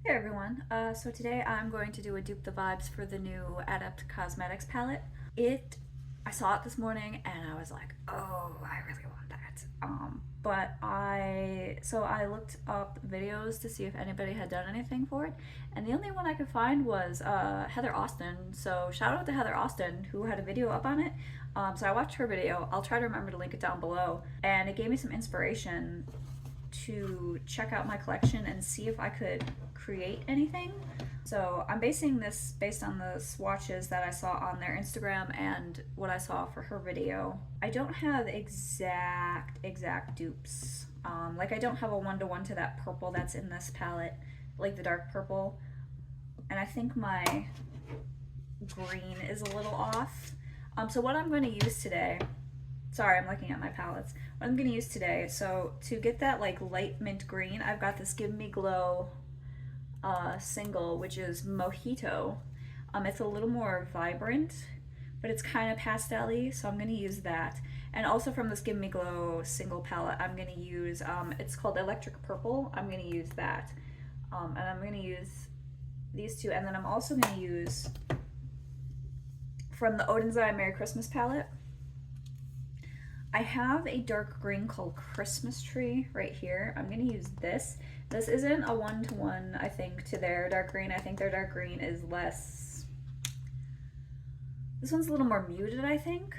Hey everyone, so today I'm going to do a Dupe the Vibes for the new Adept Cosmetics palette. I saw it this morning and I was like, oh, I really want that. So I looked up videos to see if anybody had done anything for it, and the only one I could find was Heather Austin. So shout out to Heather Austin who had a video up on it. So I watched her video. I'll try to remember to link it down below, and it gave me some inspiration to check out my collection and see if I could create anything. So I'm basing this based on the swatches that I saw on their Instagram and what I saw for her video. I don't have exact dupes. Like I don't have a one-to-one to that purple that's in this palette, like the dark purple. And I think my green is a little off. So what I'm going to use today, sorry, I'm looking at my palettes. What I'm going to use today, so to get that like light mint green, I've got this Give Me Glow single, which is Mojito. It's a little more vibrant, but it's kind of pastel-y, so I'm going to use that. And also from this Give Me Glow single palette, I'm going to use, it's called Electric Purple. I'm going to use that. And I'm going to use these two, and then I'm also going to use from the Oden's Eye Merry Christmas palette. I have a dark green called Christmas Tree right here. I'm going to use this. This isn't a one-to-one, I think, to their dark green. I think their dark green is less... This one's a little more muted, I think.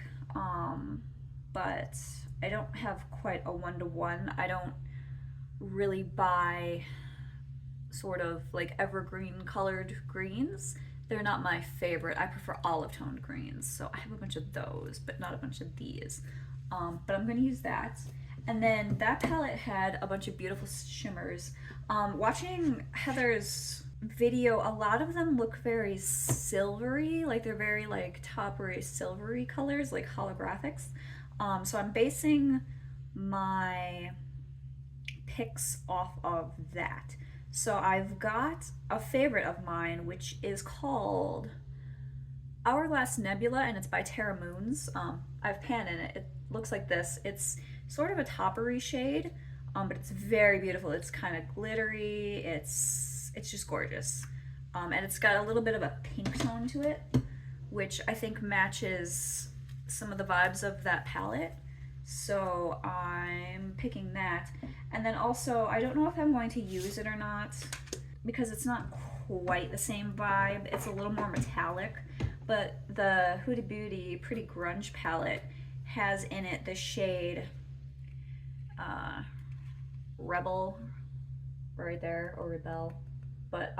But I don't have quite a one-to-one. I don't really buy sort of like evergreen colored greens. They're not my favorite. I prefer olive toned greens. So I have a bunch of those, but not a bunch of these. But I'm going to use that. And then that palette had a bunch of beautiful shimmers. Watching Heather's video, a lot of them look very silvery, like they're very like toppery silvery colors, like holographics. So I'm basing my picks off of that. So I've got a favorite of mine, which is called Hourglass Nebula, and it's by Terra. I have pan in it. It looks like this. It's sort of a toppery shade, but it's very beautiful. It's kind of glittery. It's just gorgeous. And it's got a little bit of a pink tone to it, which I think matches some of the vibes of that palette. So I'm picking that. And then also, I don't know if I'm going to use it or not, because it's not quite the same vibe. It's a little more metallic, but the Huda Beauty Pretty Grunge palette has in it the shade Rebel right there, or Rebel. But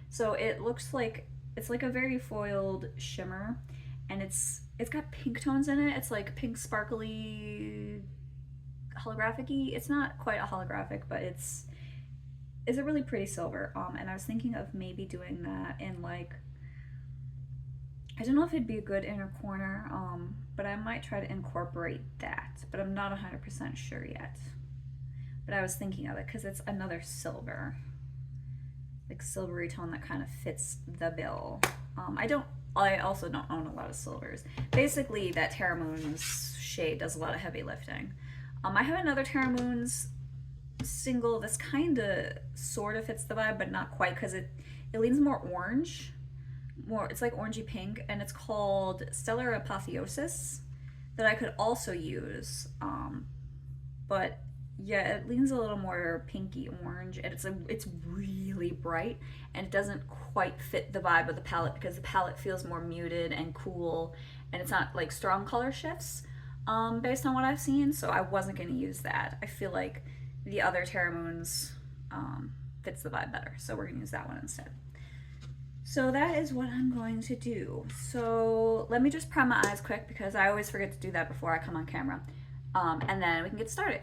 so it looks like it's like a very foiled shimmer, and it's got pink tones in it. It's like pink sparkly holographic-y. It's not quite a holographic, but it's a really pretty silver. And I was thinking of maybe doing that in like, I don't know if it'd be a good inner corner, but I might try to incorporate that, but I'm not 100% sure yet. But I was thinking of it because it's another silver, like silvery tone that kind of fits the bill. I also don't own a lot of silvers. Basically, that Terra Moon's shade does a lot of heavy lifting. I have another Terra Moon's single that's kind of sort of fits the vibe, but not quite, because it leans more orange. It's like orangey pink, and it's called Stellar Apotheosis, that I could also use. But yeah, it leans a little more pinky orange, and it's really bright, and it doesn't quite fit the vibe of the palette, because the palette feels more muted and cool, and it's not like strong color shifts based on what I've seen. So I wasn't going to use that. I feel like the other Terra Moons fits the vibe better, so we're going to use that one instead. So that is what I'm going to do. So let me just prime my eyes quick, because I always forget to do that before I come on camera. And then we can get started.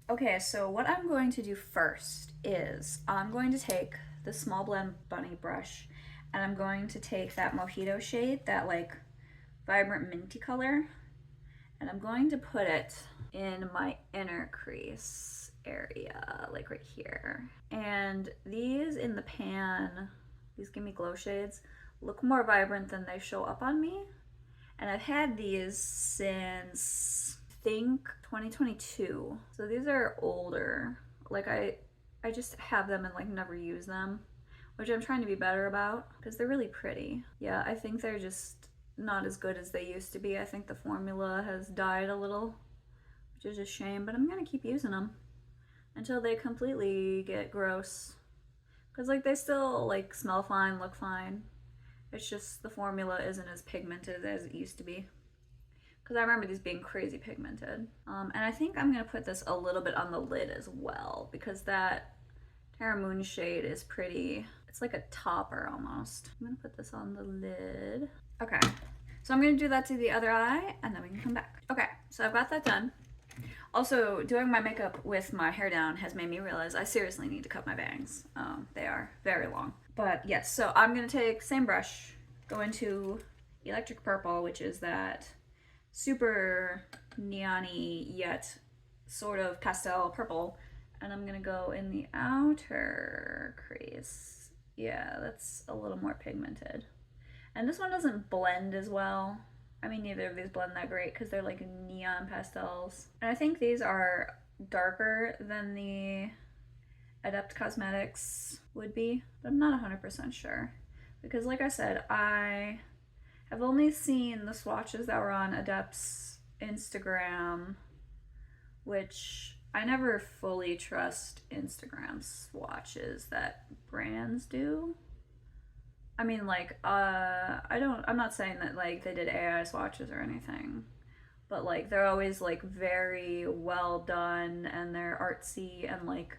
Okay, so what I'm going to do first is I'm going to take the Small Blend Bunny brush, and I'm going to take that Mojito shade, that like vibrant minty color, and I'm going to put it in my inner crease area, like right here. And these in the pan, these Give Me Glow shades, look more vibrant than they show up on me. And I've had these since, I think, 2022. So these are older. Like I just have them and like never use them, which I'm trying to be better about because they're really pretty. Yeah, I think they're just not as good as they used to be. I think the formula has died a little, which is a shame, but I'm gonna keep using them until they completely get gross. Because like they still like smell fine, look fine. It's just the formula isn't as pigmented as it used to be. Because I remember these being crazy pigmented. And I think I'm going to put this a little bit on the lid as well, because that Terra Moon shade is pretty, it's like a topper almost. I'm going to put this on the lid. Okay, so I'm going to do that to the other eye, and then we can come back. Okay, so I've got that done. Also, doing my makeup with my hair down has made me realize I seriously need to cut my bangs. They are very long. But yes, so I'm going to take same brush, go into Electric Purple, which is that super neon-y yet sort of pastel purple, and I'm gonna go in the outer crease. Yeah, that's a little more pigmented. And this one doesn't blend as well. I mean, neither of these blend that great because they're like neon pastels. And I think these are darker than the Adept Cosmetics would be, but I'm not 100% sure. Because like I said, I have only seen the swatches that were on Adept's Instagram, which I never fully trust Instagram swatches that brands do. I mean, like, I'm not saying that, like, they did AI swatches or anything, but, like, they're always, like, very well done, and they're artsy, and, like,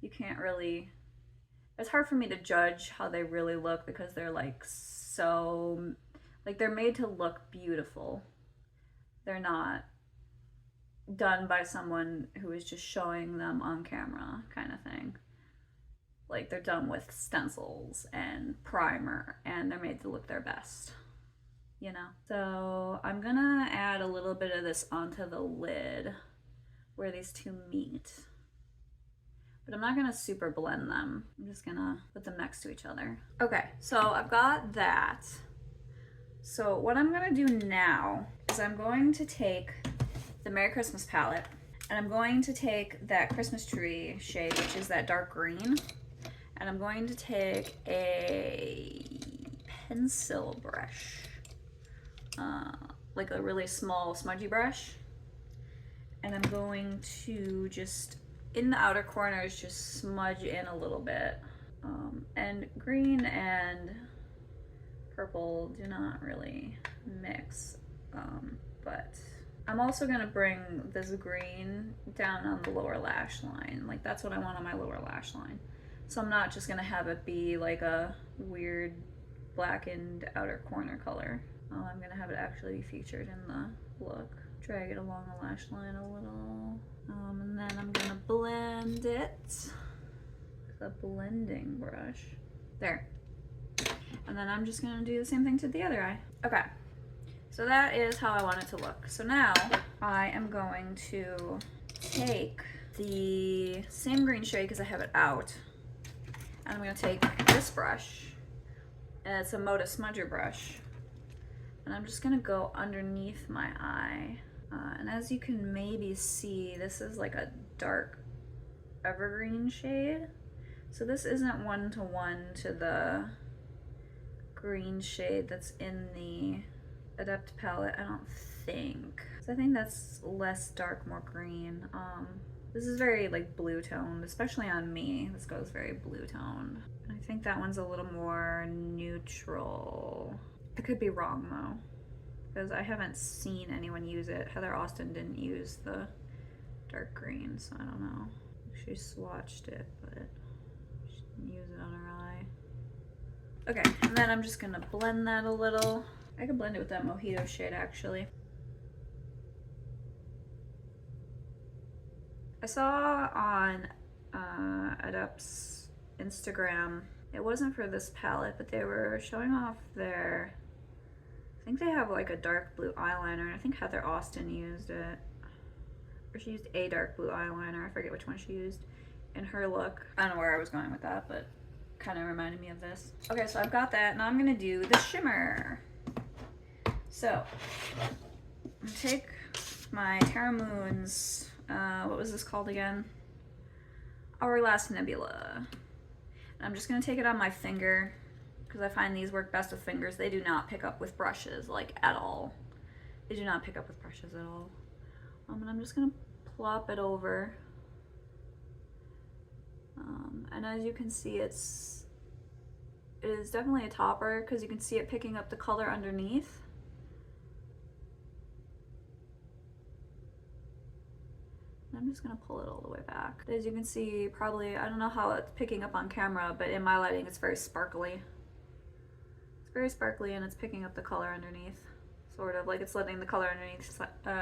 you can't really, it's hard for me to judge how they really look because they're, like, so, like, they're made to look beautiful. They're not done by someone who is just showing them on camera kind of thing. Like, they're done with stencils and primer, and they're made to look their best, you know? So I'm gonna add a little bit of this onto the lid where these two meet. But I'm not gonna super blend them. I'm just gonna put them next to each other. Okay, so I've got that. So what I'm gonna do now is I'm going to take the Merry Christmas palette, and I'm going to take that Christmas tree shade, which is that dark green, and I'm going to take a pencil brush, like a really small smudgy brush, and I'm going to just, in the outer corners, just smudge in a little bit. And green and purple do not really mix, but I'm also gonna bring this green down on the lower lash line. Like, that's what I want on my lower lash line. So I'm not just gonna have it be like a weird blackened outer corner color. I'm gonna have it actually be featured in the look. Drag it along the lash line a little. And then I'm gonna blend it with a blending brush. There. And then I'm just gonna do the same thing to the other eye. Okay. So that is how I want it to look. So now I am going to take the same green shade because I have it out. And I'm gonna take this brush, and it's a Moda smudger brush. And I'm just gonna go underneath my eye. And as you can maybe see, this is like a dark evergreen shade. So this isn't one-to-one to the green shade that's in the Adept palette, I don't think. So I think that's less dark, more green. This is very like blue toned, especially on me. This goes very blue toned. I think that one's a little more neutral. I could be wrong though, because I haven't seen anyone use it. Heather Austin didn't use the dark green, so I don't know. She swatched it, but she didn't use it on her eye. Okay, and then I'm just gonna blend that a little. I could blend it with that Mojito shade actually. I saw on Adept's Instagram, it wasn't for this palette, but they were showing off their, I think they have like a dark blue eyeliner, and I think Heather Austin used it. Or she used a dark blue eyeliner, I forget which one she used in her look. I don't know where I was going with that, but kind of reminded me of this. Okay, so I've got that. Now I'm gonna do the shimmer. So, I'm gonna take my Terra Moon's, what was this called again? Hourglass Nebula. I'm just gonna take it on my finger because I find these work best with fingers. They do not pick up with brushes, like, at all. They do not pick up with brushes at all. And I'm just gonna plop it over. And as you can see, it is definitely a topper because you can see it picking up the color underneath. I'm just gonna pull it all the way back. As you can see, probably, I don't know how it's picking up on camera, but in my lighting, it's very sparkly. It's very sparkly and it's picking up the color underneath. Sort of, like it's letting the color underneath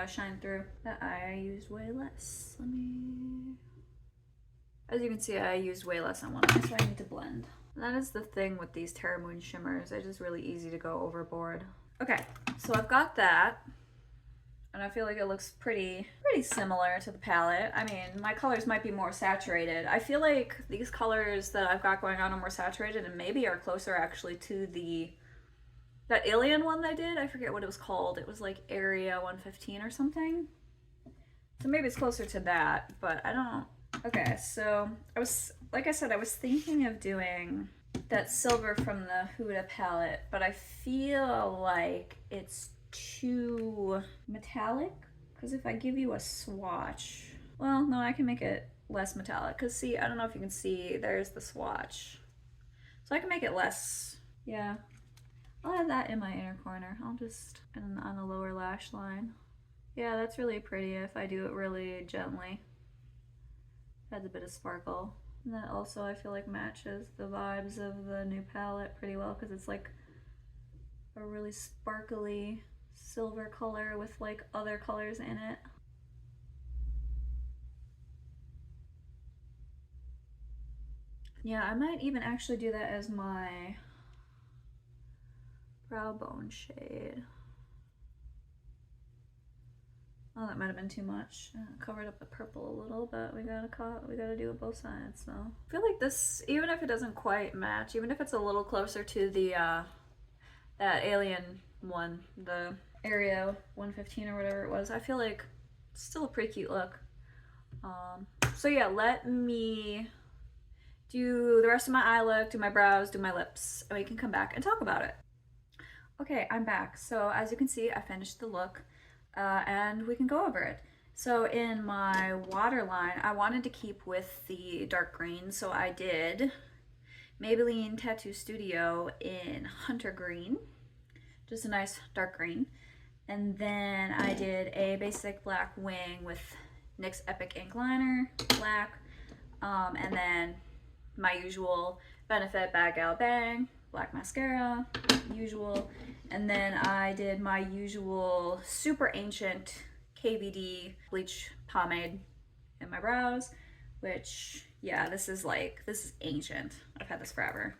shine through. That I used way less. As you can see, I used way less on one eye, so I need to blend. And that is the thing with these Terra Moon shimmers. They're just really easy to go overboard. Okay, so I've got that. And I feel like it looks pretty similar to the palette. I mean, my colors might be more saturated. I feel like these colors that I've got going on are more saturated and maybe are closer actually to that alien one I did. I forget what it was called. It was like Area 115 or something. So maybe it's closer to that, but I don't. Okay, so like I said, I was thinking of doing that silver from the Huda palette, but I feel like it's too metallic, because if I give you a swatch, well, no, I can make it less metallic, because see, I don't know if you can see, there's the swatch, so I can make it less. Yeah, I'll have that in my inner corner. I'll just, and on the lower lash line. Yeah, that's really pretty if I do it really gently. Adds a bit of sparkle, and that also I feel like matches the vibes of the new palette pretty well, because it's like a really sparkly silver color with like other colors in it. Yeah, I might even actually do that as my brow bone shade. Oh, that might have been too much. Covered up the purple a little, but we gotta do it both sides. So I feel like this, even if it doesn't quite match, even if it's a little closer to the that alien one, the Area 115 or whatever it was, I feel like it's still a pretty cute look. So yeah, let me do the rest of my eye look, do my brows, do my lips, and we can come back and talk about it. Okay, I'm back. So as you can see, I finished the look, and we can go over it. So in my waterline, I wanted to keep with the dark green, so I did Maybelline Tattoo Studio in Hunter Green, just a nice dark green. And then I did a basic black wing with NYX Epic Ink liner, black, and then my usual Benefit Badgal Bang, black mascara, usual. And then I did my usual super ancient KVD bleach pomade in my brows, which, yeah, this is ancient. I've had this forever.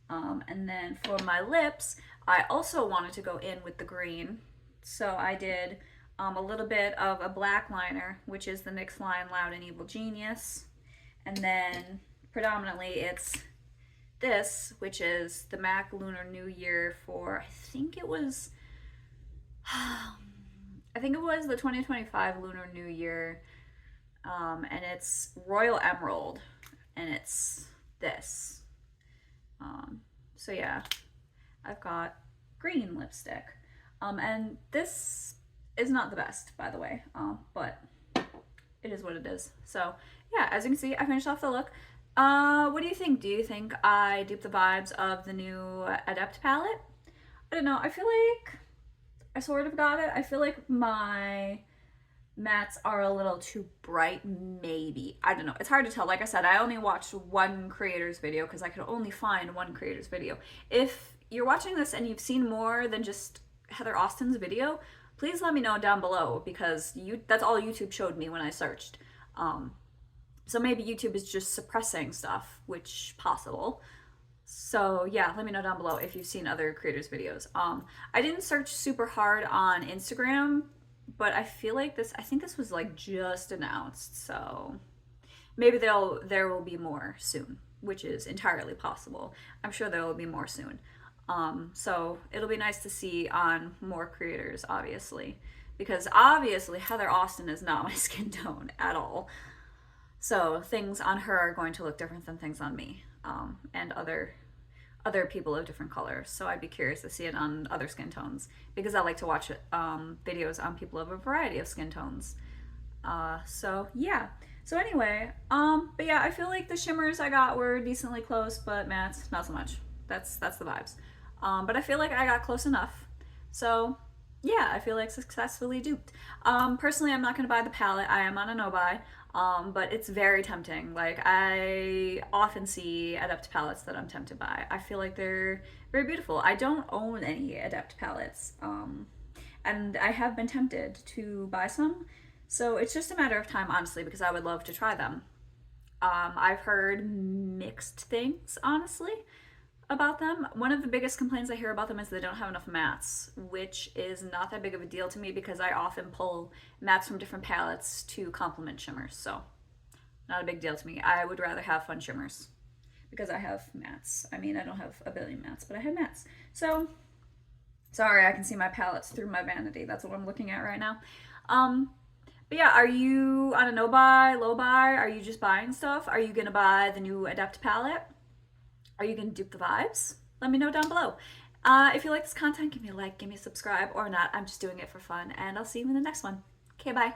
And then for my lips, I also wanted to go in with the green. So I did a little bit of a black liner, which is the NYX line Loud and Evil Genius. And then predominantly it's this, which is the MAC Lunar New Year for, I think it was the 2025 Lunar New Year. And it's Royal Emerald, and it's this. So yeah, I've got green lipstick. And this is not the best, by the way, but it is what it is. So yeah, as you can see, I finished off the look. What do you think? Do you think I duped the vibes of the new Adept palette? I don't know. I feel like I sort of got it. I feel like my mattes are a little too bright, maybe. I don't know. It's hard to tell. Like I said, I only watched one creator's video because I could only find one creator's video. If you're watching this and you've seen more than just Heather Austin's video, please let me know down below, because that's all YouTube showed me when I searched. So maybe YouTube is just suppressing stuff, which possible. So yeah, let me know down below if you've seen other creators' videos. I didn't search super hard on Instagram, but I feel like I think this was like just announced, so maybe there will be more soon, which is entirely possible. I'm sure there will be more soon. So it'll be nice to see on more creators, obviously, because obviously Heather Austin is not my skin tone at all. So things on her are going to look different than things on me. and other people of different colors. So I'd be curious to see it on other skin tones because I like to watch videos on people of a variety of skin tones. So yeah. So anyway, but yeah, I feel like the shimmers I got were decently close, but mattes not so much. That's the vibes. But I feel like I got close enough. So yeah, I feel like successfully duped. Personally, I'm not gonna buy the palette. I am on a no buy. But it's very tempting. Like I often see Adept palettes that I'm tempted by. I feel like they're very beautiful. I don't own any Adept palettes, and I have been tempted to buy some. So it's just a matter of time, honestly, because I would love to try them. I've heard mixed things, honestly, about them. One of the biggest complaints I hear about them is they don't have enough mattes, which is not that big of a deal to me because I often pull mattes from different palettes to complement shimmers. So, not a big deal to me. I would rather have fun shimmers because I have mattes. I mean, I don't have a billion mattes, but I have mattes. So, sorry, I can see my palettes through my vanity. That's what I'm looking at right now. But yeah, are you on a no buy, low buy? Are you just buying stuff? Are you gonna buy the new Adept palette? Are you gonna dupe the vibes? Let me know down below. If you like this content, give me a like, give me a subscribe, or not. I'm just doing it for fun, and I'll see you in the next one. Okay, bye.